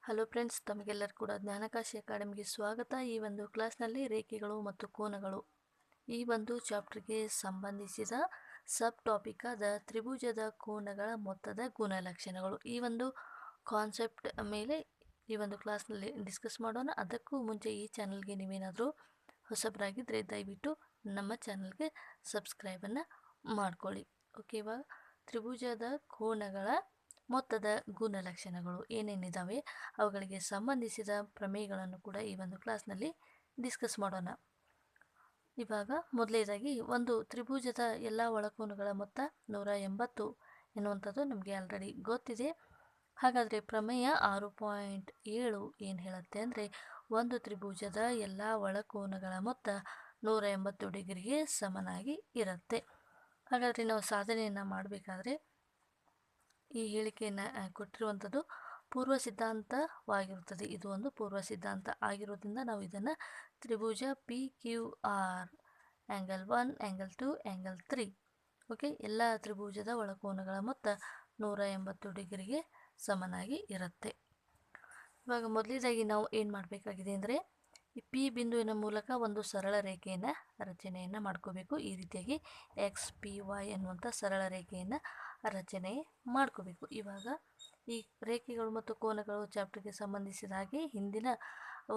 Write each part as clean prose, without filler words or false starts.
Hello friends, ತಮಗೆಲ್ಲರೂ ಕೂಡ ಜ್ಞಾನಕಾಶಿ ಅಕಾಡೆಮಿಗೆ ಸ್ವಾಗತ. ಈ ಒಂದು ಕ್ಲಾಸ್ನಲ್ಲಿ ರೇಖೆಗಳು ಮತ್ತು ಕೋನಗಳು ಈ ಒಂದು ಚಾಪ್ಟರ್ಗೆ ಸಂಬಂಧಿಸಿದ ಸಬ್ ಟಾಪಿಕ್ ಆದ ತ್ರಿಭುಜದ ಕೋನಗಳ ಮೊತ್ತದ ಗುಣಲಕ್ಷಣಗಳು ಈ ಒಂದು ಕಾನ್ಸೆಪ್ಟ್ ಮೇಲೆ ಈ ಒಂದು ಕ್ಲಾಸ್ನಲ್ಲಿ ಡಿಸ್ಕಸ್ ಮಾಡೋಣ. ಅದಕ್ಕೂ ಮುಂಚೆ ಈ ಚಾನಲ್ಗೆ ನೀವೇನಾದರೂ ಹೊಸಬರಾಗಿದ್ದರೆ ದಯವಿಟ್ಟು ನಮ್ಮ ಚಾನಲ್ಗೆ ಸಬ್ಸ್ಕ್ರೈಬನ್ನು ಮಾಡ್ಕೊಳ್ಳಿ. ಓಕೆ, ಇವಾಗ ತ್ರಿಭುಜದ ಕೋನಗಳ ಮೊತ್ತದ ಗುಣಲಕ್ಷಣಗಳು ಏನೇನಿದ್ದಾವೆ ಅವುಗಳಿಗೆ ಸಂಬಂಧಿಸಿದ ಪ್ರಮೇಯಗಳನ್ನು ಕೂಡ ಈ ಒಂದು ಕ್ಲಾಸ್ನಲ್ಲಿ ಡಿಸ್ಕಸ್ ಮಾಡೋಣ. ಇವಾಗ ಮೊದಲನೇದಾಗಿ ಒಂದು ತ್ರಿಭುಜದ ಎಲ್ಲ ಒಳಕೋನಗಳ ಮೊತ್ತ 180 ಎನ್ನುವಂಥದ್ದು ನಮಗೆ ಆಲ್ರೆಡಿ ಗೊತ್ತಿದೆ. ಹಾಗಾದರೆ ಪ್ರಮೇಯ 6.7 ಏನು ಹೇಳುತ್ತೆ ಅಂದರೆ ಒಂದು ತ್ರಿಭುಜದ ಎಲ್ಲ ಒಳಕೋನಗಳ ಮೊತ್ತ 180 ಡಿಗ್ರಿಗೆ ಸಮನಾಗಿ ಇರುತ್ತೆ. ಹಾಗಾದರೆ ನಾವು ಸಾಧನೆಯನ್ನು ಮಾಡಬೇಕಾದ್ರೆ ಈ ಹೇಳಿಕೆಯನ್ನು ಕೊಟ್ಟಿರುವಂಥದ್ದು ಪೂರ್ವ ಸಿದ್ಧಾಂತವಾಗಿರುತ್ತದೆ. ಇದು ಒಂದು ಪೂರ್ವ ಸಿದ್ಧಾಂತ ಆಗಿರೋದ್ರಿಂದ ನಾವು ಇದನ್ನು ತ್ರಿಭುಜ P Q R angle 1 angle 2 angle 3 okay ಎಲ್ಲ ತ್ರಿಭುಜದ ಒಳಕೋನಗಳ ಮೊತ್ತ 180 ಡಿಗ್ರಿಗೆ ಸಮನಾಗಿ ಇರುತ್ತೆ. ಇವಾಗ ಮೊದಲನೇದಾಗಿ ನಾವು ಏನು ಮಾಡಬೇಕಾಗಿದೆ ಅಂದರೆ ಈ ಪಿ ಬಿಂದುವಿನ ಮೂಲಕ ಒಂದು ಸರಳ ರೇಖೆಯನ್ನು ರಚನೆಯನ್ನು ಮಾಡ್ಕೋಬೇಕು. ಈ ರೀತಿಯಾಗಿ ಎಕ್ಸ್ ಪಿ ವೈ ಎನ್ನುವಂಥ ಸರಳ ರೇಖೆಯನ್ನು ರಚನೆ ಮಾಡ್ಕೋಬೇಕು. ಇವಾಗ ಈ ರೇಖೆಗಳು ಮತ್ತು ಕೋನಗಳು ಚಾಪ್ಟರ್ಗೆ ಸಂಬಂಧಿಸಿದ ಹಾಗೆ ಹಿಂದಿನ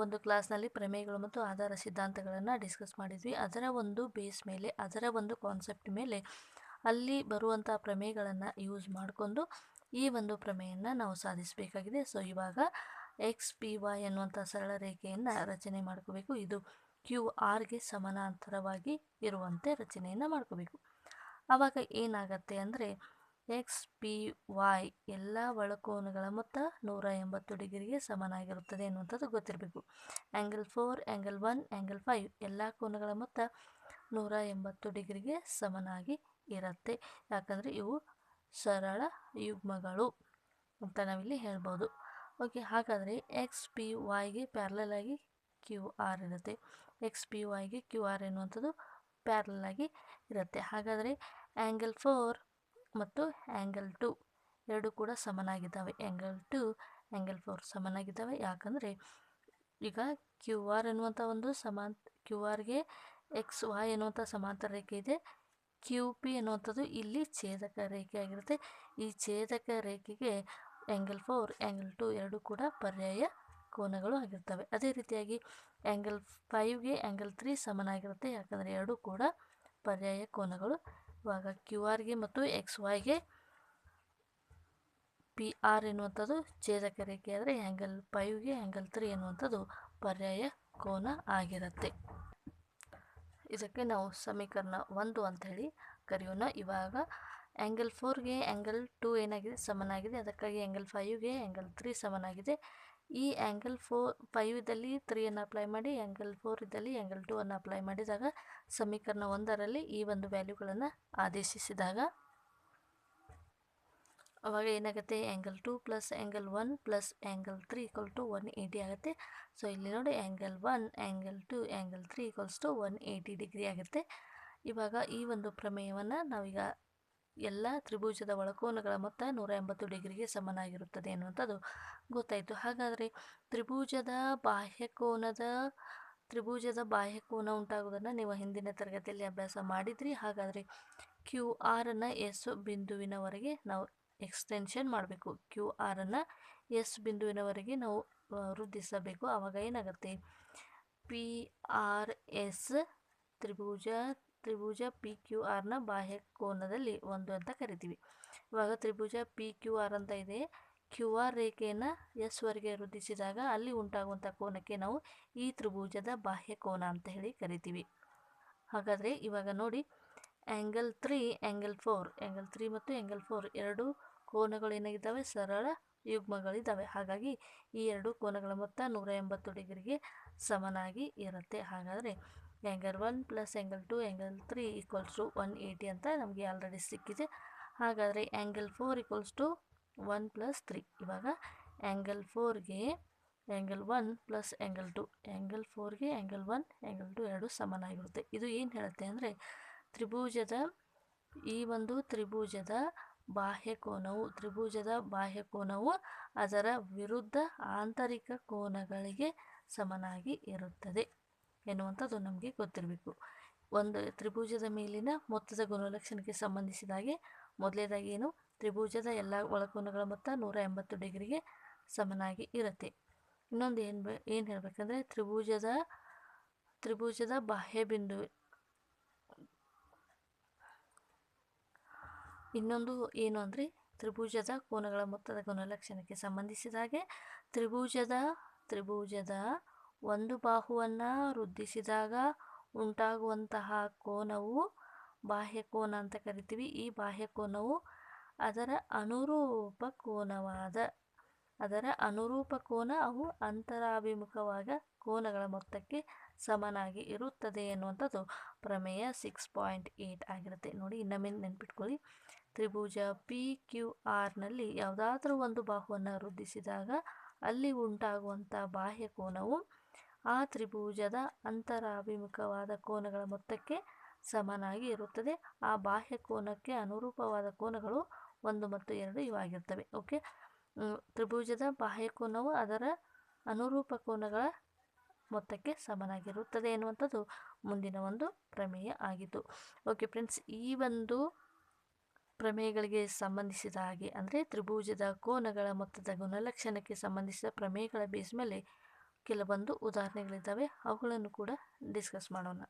ಒಂದು ಕ್ಲಾಸ್ನಲ್ಲಿ ಪ್ರಮೇಯಗಳು ಮತ್ತು ಆಧಾರ ಸಿದ್ಧಾಂತಗಳನ್ನು ಡಿಸ್ಕಸ್ ಮಾಡಿದ್ವಿ. ಅದರ ಒಂದು ಬೇಸ್ ಮೇಲೆ, ಅದರ ಒಂದು ಕಾನ್ಸೆಪ್ಟ್ ಮೇಲೆ ಅಲ್ಲಿ ಬರುವಂಥ ಪ್ರಮೇಯಗಳನ್ನು ಯೂಸ್ ಮಾಡಿಕೊಂಡು ಈ ಒಂದು ಪ್ರಮೇಯವನ್ನು ನಾವು ಸಾಧಿಸಬೇಕಾಗಿದೆ. ಸೊ ಇವಾಗ ಎಕ್ಸ್ ಪಿ ವೈ ಎನ್ನುವಂಥ ಸರಳ ರೇಖೆಯನ್ನು ರಚನೆ ಮಾಡ್ಕೋಬೇಕು. ಇದು ಕ್ಯೂ ಆರ್ಗೆ ಸಮಾನಾಂತರವಾಗಿ ಇರುವಂತೆ ರಚನೆಯನ್ನು ಮಾಡ್ಕೋಬೇಕು. ಆವಾಗ ಏನಾಗತ್ತೆ ಅಂದರೆ ಎಕ್ಸ್ ಪಿ ವೈ ಎಲ್ಲ ಒಳಕೋನಗಳ ಮೊತ್ತ 180 ಡಿಗ್ರಿಗೆ ಸಮನಾಗಿರುತ್ತದೆ ಎನ್ನುವಂಥದ್ದು ಗೊತ್ತಿರಬೇಕು. ಆ್ಯಂಗಲ್ 4, ಆ್ಯಂಗಲ್ 1, ಆ್ಯಂಗಲ್ 5 ಎಲ್ಲ ಕೋನಗಳ ಮೊತ್ತ 180 ಡಿಗ್ರಿಗೆ ಸಮನಾಗಿ ಇರುತ್ತೆ. ಯಾಕಂದರೆ ಇವು ಸರಳ ಯುಗ್ಮಗಳು ಅಂತ ನಾವಿಲ್ಲಿ ಹೇಳ್ಬೋದು. ಓಕೆ, ಹಾಗಾದರೆ ಎಕ್ಸ್ ಪಿ ವೈಗೆ ಪ್ಯಾರಲಲ್ ಆಗಿ ಕ್ಯೂ ಆರ್ ಇರುತ್ತೆ. ಎಕ್ಸ್ ಪಿ ವೈಗೆ ಕ್ಯೂ ಆರ್ ಎನ್ನುವಂಥದ್ದು ಪ್ಯಾರಲಲ್ ಆಗಿ ಇರುತ್ತೆ. ಹಾಗಾದರೆ ಆ್ಯಂಗಲ್ 4 ಮತ್ತು ಆ್ಯಂಗಲ್ 2 ಎರಡು ಕೂಡ ಸಮನಾಗಿದ್ದಾವೆ. Angle 2 angle 4 ಸಮನಾಗಿದ್ದಾವೆ. ಯಾಕಂದರೆ ಈಗ ಕ್ಯೂ ಆರ್ ಎನ್ನುವಂಥ ಒಂದು ಕ್ಯೂ ಆರ್ಗೆ ಎಕ್ಸ್ ವೈ ಎನ್ನುವಂಥ ಸಮಾಂತರ ರೇಖೆ ಇದೆ. ಕ್ಯೂ ಪಿ ಎನ್ನುವಂಥದ್ದು ಇಲ್ಲಿ ಛೇದಕ ರೇಖೆ ಆಗಿರುತ್ತೆ. ಈ ಛೇದಕ ರೇಖೆಗೆ ಆ್ಯಂಗಲ್ 4 ಆ್ಯಂಗಲ್ 2 ಎರಡು ಕೂಡ ಪರ್ಯಾಯ ಕೋನಗಳು ಆಗಿರ್ತವೆ. ಅದೇ ರೀತಿಯಾಗಿ ಆ್ಯಂಗಲ್ 5ಗೆ ಆ್ಯಂಗಲ್ 3 ಸಮನಾಗಿರುತ್ತೆ. ಯಾಕಂದರೆ ಎರಡೂ ಕೂಡ ಪರ್ಯಾಯ ಕೋನಗಳು. ಇವಾಗ ಕ್ಯೂ ಆರ್ಗೆ ಮತ್ತು ಎಕ್ಸ್ ವೈಗೆ ಪಿ ಆರ್ ಎನ್ನುವಂಥದ್ದು ಛೇದಕ ರೇಖೆ ಆದರೆ ಆ್ಯಂಗಲ್ 5ಗೆ ಆ್ಯಂಗಲ್ 3 ಎನ್ನುವಂಥದ್ದು ಪರ್ಯಾಯ ಕೋನ ಆಗಿರುತ್ತೆ. ಇದಕ್ಕೆ ನಾವು ಸಮೀಕರಣ 1 ಅಂತ ಹೇಳಿ ಕರೆಯೋಣ. ಇವಾಗ ಆ್ಯಂಗಲ್ 4ಗೆ ಆ್ಯಂಗಲ್ 2 ಏನಾಗಿದೆ ಸಮನಾಗಿದೆ. ಅದಕ್ಕಾಗಿ ಆ್ಯಂಗಲ್ 5ಗೆ ಆ್ಯಂಗಲ್ 3 ಸಮನಾಗಿದೆ. ಈ ಆ್ಯಂಗಲ್ 5 ಇದ್ದಲ್ಲಿ 3 ಅಪ್ಲೈ ಮಾಡಿ, ಆ್ಯಂಗಲ್ 4 ಇದ್ದಲ್ಲಿ ಆ್ಯಂಗಲ್ 2 ಅಪ್ಲೈ ಮಾಡಿದಾಗ ಸಮೀಕರಣ 1ರಲ್ಲಿ ಈ ಒಂದು ವ್ಯಾಲ್ಯೂಗಳನ್ನು ಆದೇಶಿಸಿದಾಗ ಅವಾಗ ಏನಾಗುತ್ತೆ angle 2 plus angle 1 plus angle 3 = 180 ಆಗುತ್ತೆ. ಸೊ ಇಲ್ಲಿ ನೋಡಿ ಆ್ಯಂಗಲ್ 1 ಆ್ಯಂಗಲ್ 2 ಆ್ಯಂಗಲ್ 3 = 180 ಡಿಗ್ರಿ ಆಗುತ್ತೆ. ಇವಾಗ ಈ ಒಂದು ಪ್ರಮೇಯವನ್ನು ನಾವೀಗ ಎಲ್ಲ ತ್ರಿಭುಜದ ಒಳಕೋನಗಳ ಮೊತ್ತ 180 ಡಿಗ್ರಿಗೆ ಸಮನಾಗಿರುತ್ತದೆ ಎನ್ನುವಂಥದ್ದು ಗೊತ್ತಾಯಿತು. ಹಾಗಾದರೆ ತ್ರಿಭುಜದ ಬಾಹ್ಯಕೋನ ಉಂಟಾಗುವುದನ್ನು ನೀವು ಹಿಂದಿನ ತರಗತಿಯಲ್ಲಿ ಅಭ್ಯಾಸ ಮಾಡಿದ್ರಿ. ಹಾಗಾದರೆ ಕ್ಯೂ ಆರನ್ನು ಎಸ್ ಬಿಂದುವಿನವರೆಗೆ ನಾವು ಎಕ್ಸ್ಟೆನ್ಷನ್ ಮಾಡಬೇಕು. ಕ್ಯೂ ಆರನ್ನು ಎಸ್ ಬಿಂದುವಿನವರೆಗೆ ನಾವು ವೃದ್ಧಿಸಬೇಕು. ಆವಾಗ ಏನಾಗುತ್ತೆ ಪಿ ಆರ್ ಎಸ್ ತ್ರಿಭುಜ ಪಿ ಕ್ಯೂ ಆರ್ನ ಬಾಹ್ಯ ಕೋನದಲ್ಲಿ 1 ಅಂತ ಕರಿತೀವಿ. ಇವಾಗ ತ್ರಿಭುಜ ಪಿ ಕ್ಯೂ ಆರ್ ಅಂತ ಇದೆ. ಕ್ಯೂ ಆರ್ ರೇಖೆಯನ್ನು ಎಸ್ ವರೆಗೆ ವೃದ್ಧಿಸಿದಾಗ ಅಲ್ಲಿ ಉಂಟಾಗುವಂಥ ಕೋನಕ್ಕೆ ನಾವು ಈ ತ್ರಿಭುಜದ ಬಾಹ್ಯ ಕೋನ ಅಂತ ಹೇಳಿ ಕರಿತೀವಿ. ಹಾಗಾದರೆ ಇವಾಗ ನೋಡಿ ಆ್ಯಂಗಲ್ 3 ಆ್ಯಂಗಲ್ 3 ಮತ್ತು ಆ್ಯಂಗಲ್ 4 ಎರಡು ಕೋನಗಳು ಏನಾಗಿದ್ದಾವೆ ಸರಳ ಯುಗ್ಮಗಳಿದ್ದಾವೆ. ಹಾಗಾಗಿ ಈ ಎರಡು ಕೋನಗಳ ಮೊತ್ತ 180 ಡಿಗ್ರಿಗೆ ಸಮನಾಗಿ ಇರುತ್ತೆ. ಹಾಗಾದರೆ ಆ್ಯಂಗಲ್ 1 ಪ್ಲಸ್ ಆ್ಯಂಗಲ್ 2 ಆ್ಯಂಗಲ್ 3 = 180 ಅಂತ ನಮಗೆ ಆಲ್ರೆಡಿ ಸಿಕ್ಕಿದೆ. ಹಾಗಾದರೆ ಆ್ಯಂಗಲ್ 4 = 1 + 3. ಇವಾಗ angle 4ಗೆ angle 1 plus angle 2 angle 4ಗೆ angle 1 angle 2 ಎರಡು ಸಮನಾಗಿರುತ್ತೆ. ಇದು ಏನು ಹೇಳುತ್ತೆ ಅಂದರೆ ಈ ಒಂದು ತ್ರಿಭುಜದ ತ್ರಿಭುಜದ ಬಾಹ್ಯ ಕೋನವು ಅದರ ವಿರುದ್ಧ ಆಂತರಿಕ ಕೋನಗಳಿಗೆ ಸಮನಾಗಿ ಇರುತ್ತದೆ ಎನ್ನುವಂಥದ್ದು ನಮಗೆ ಗೊತ್ತಿರಬೇಕು. ಒಂದು ತ್ರಿಭುಜದ ಮೇಲಿನ ಮೊತ್ತದ ಗುಣಲಕ್ಷಣಕ್ಕೆ ಸಂಬಂಧಿಸಿದ ಹಾಗೆ ಮೊದಲನೇದಾಗಿ ಏನು, ತ್ರಿಭುಜದ ಎಲ್ಲ ಒಳಕೋನಗಳ ಮೊತ್ತ 180 ಡಿಗ್ರಿಗೆ ಸಮನಾಗಿ ಇರುತ್ತೆ. ಇನ್ನೊಂದು ಏನು ಹೇಳಬೇಕಂದ್ರೆ ತ್ರಿಭುಜದ ಬಾಹ್ಯ ಬಿಂದು, ಇನ್ನೊಂದು ಏನು ಅಂದರೆ ತ್ರಿಭುಜದ ಕೋನಗಳ ಮೊತ್ತದ ಗುಣಲಕ್ಷಣಕ್ಕೆ ಸಂಬಂಧಿಸಿದ ಹಾಗೆ ತ್ರಿಭುಜದ ಒಂದು ಬಾಹುವನ್ನು ವೃದ್ಧಿಸಿದಾಗ ಉಂಟಾಗುವಂತಹ ಕೋನವು ಬಾಹ್ಯ ಕೋನ ಅಂತ ಕರಿತೀವಿ. ಈ ಬಾಹ್ಯ ಕೋನವು ಅದರ ಅನುರೂಪ ಕೋನ ಅವು ಅಂತರಾಭಿಮುಖವಾದ ಕೋನಗಳ ಮೊತ್ತಕ್ಕೆ ಸಮನಾಗಿ ಇರುತ್ತದೆ ಎನ್ನುವಂಥದ್ದು ಪ್ರಮೇಯ 6.8 ಆಗಿರುತ್ತೆ. ನೋಡಿ, ಇನ್ನೊಮ್ಮೆ ನೆನ್ಪಿಟ್ಕೊಳ್ಳಿ. ತ್ರಿಭುಜ PQRನಲ್ಲಿ ಯಾವುದಾದ್ರೂ ಒಂದು ಬಾಹುವನ್ನು ವೃದ್ಧಿಸಿದಾಗ ಅಲ್ಲಿ ಉಂಟಾಗುವಂಥ ಬಾಹ್ಯ ಕೋನವು ಆ ತ್ರಿಭುಜದ ಅಂತರಾಭಿಮುಖವಾದ ಕೋನಗಳ ಮೊತ್ತಕ್ಕೆ ಸಮನಾಗಿ ಇರುತ್ತದೆ. ಆ ಬಾಹ್ಯ ಕೋನಕ್ಕೆ ಅನುರೂಪವಾದ ಕೋನಗಳು 1 ಮತ್ತು 2 ಇವಾಗಿರ್ತವೆ. ಓಕೆ, ತ್ರಿಭುಜದ ಬಾಹ್ಯ ಕೋನವು ಅದರ ಅನುರೂಪ ಕೋನಗಳ ಮೊತ್ತಕ್ಕೆ ಸಮನಾಗಿರುತ್ತದೆ ಎನ್ನುವಂಥದ್ದು ಮುಂದಿನ ಒಂದು ಪ್ರಮೇಯ ಆಗಿತ್ತು. ಓಕೆ ಫ್ರೆಂಡ್ಸ್, ಈ ಒಂದು ಪ್ರಮೇಯಗಳಿಗೆ ಸಂಬಂಧಿಸಿದ ಹಾಗೆ ಅಂದರೆ ತ್ರಿಭುಜದ ಕೋನಗಳ ಮೊತ್ತದ ಗುಣಲಕ್ಷಣಕ್ಕೆ ಸಂಬಂಧಿಸಿದ ಪ್ರಮೇಯಗಳ ಬೇಸ್ ಮೇಲೆ ಕೆಲವೊಂದು ಉದಾಹರಣೆಗಳಿದ್ದಾವೆ, ಅವುಗಳನ್ನು ಕೂಡ ಡಿಸ್ಕಸ್ ಮಾಡೋಣ.